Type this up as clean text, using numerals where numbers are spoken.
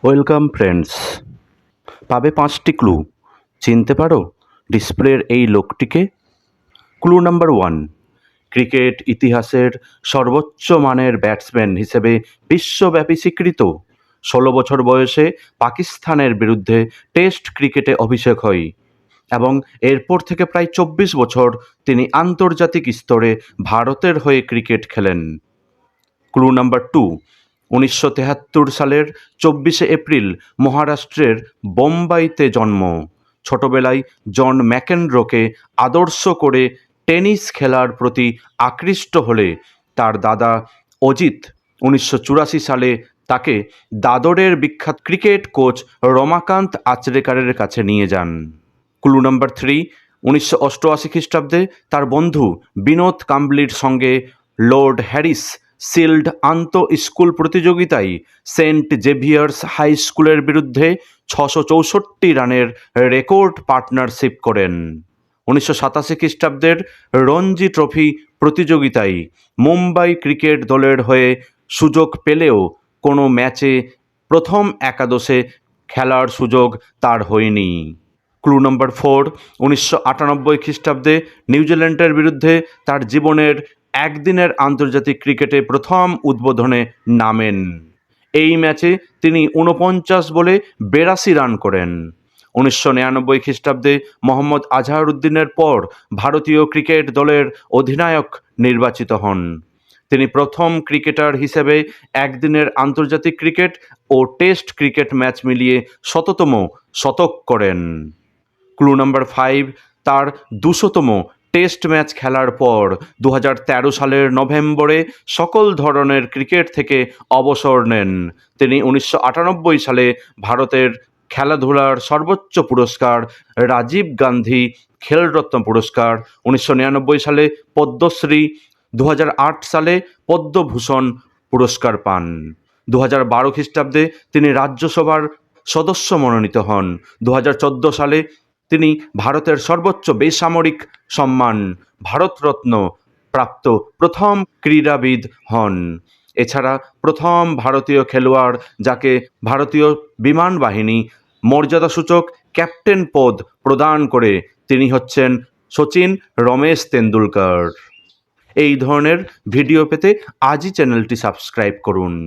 Welcome friends. পাবে 5টি clue. চিনতে পারো ডিসপ্লের এই লোকটিকে? ক্লু নাম্বার 1, ক্রিকেট ইতিহাসের সর্বোচ্চ মানের ব্যাটসম্যান হিসেবে বিশ্বব্যাপী স্বীকৃত। 16 বছর বয়সে পাকিস্তানের বিরুদ্ধে টেস্ট ক্রিকেটে অভিষেক হয় এবং এরপর থেকে প্রায় 24 বছর তিনি আন্তর্জাতিক স্তরে ভারতের হয়ে ক্রিকেট খেলেন। ক্লু নাম্বার 2, 1973 সালের 24শে এপ্রিল মহারাষ্ট্রের বোম্বাইতে জন্ম। ছোটবেলায় জন ম্যাকেনরোকে আদর্শ করে টেনিস খেলার প্রতি আকৃষ্ট হলে তার দাদা অজিত 1984 সালে তাকে দাদরের বিখ্যাত ক্রিকেট কোচ রমাকান্ত আচরেকারের কাছে নিয়ে যান। ক্লু নাম্বার 3, 1988 খ্রিস্টাব্দে তার বন্ধু বিনোদ কাম্বলির সঙ্গে লর্ড হ্যারিস শিল্ড আন্তঃস্কুল প্রতিযোগিতায় সেন্ট জেভিয়ার্স হাই স্কুলের বিরুদ্ধে 664 রানের রেকর্ড পার্টনারশিপ করেন। 1987 খ্রিস্টাব্দের রঞ্জি ট্রফি প্রতিযোগিতায় মুম্বাই ক্রিকেট দলের হয়ে সুযোগ পেলেও কোনো ম্যাচে প্রথম একাদশে খেলার সুযোগ তার হয়নি। ক্লু নম্বর 4, 1998 খ্রিস্টাব্দে নিউজিল্যান্ডের বিরুদ্ধে তার জীবনের একদিনের আন্তর্জাতিক ক্রিকেটে প্রথম উদ্বোধনে নামেন। এই ম্যাচে তিনি 49 বলে 82 রান করেন। 1999 খ্রিস্টাব্দে মোহাম্মদ আজহারউদ্দিনের পর ভারতীয় ক্রিকেট দলের অধিনায়ক নির্বাচিত হন। তিনি প্রথম ক্রিকেটার হিসেবে একদিনের আন্তর্জাতিক ক্রিকেট ও টেস্ট ক্রিকেট ম্যাচ মিলিয়ে 100তম শতক করেন। ক্লু নাম্বার 5, তার 200তম টেস্ট ম্যাচ খেলার পর 2013 সালের নভেম্বরে সকল ধরনের ক্রিকেট থেকে অবসর নেন। তিনি 1998 সালে ভারতের খেলাধুলার সর্বোচ্চ পুরস্কার রাজীব গান্ধী খেলরত্ন পুরস্কার, 1999 সালে পদ্মশ্রী, 2008 সালে পদ্মভূষণ পুরস্কার পান। 2012 খ্রিস্টাব্দে তিনি রাজ্যসভার সদস্য মনোনীত হন। 2014 সালে তিনি ভারতের সর্বোচ্চ বেসামরিক সম্মান ভারতরত্ন প্রাপ্ত প্রথম ক্রীড়াবিদ হন। এছাড়া প্রথম ভারতীয় খেলোয়াড় যাকে ভারতীয় বিমান বাহিনী মর্যাদাসূচক ক্যাপ্টেন পদ প্রদান করে তিনি হচ্ছেন সচিন রমেশ তেন্ডুলকর। এই ধরনের ভিডিও পেতে আজই চ্যানেলটি সাবস্ক্রাইব করুন।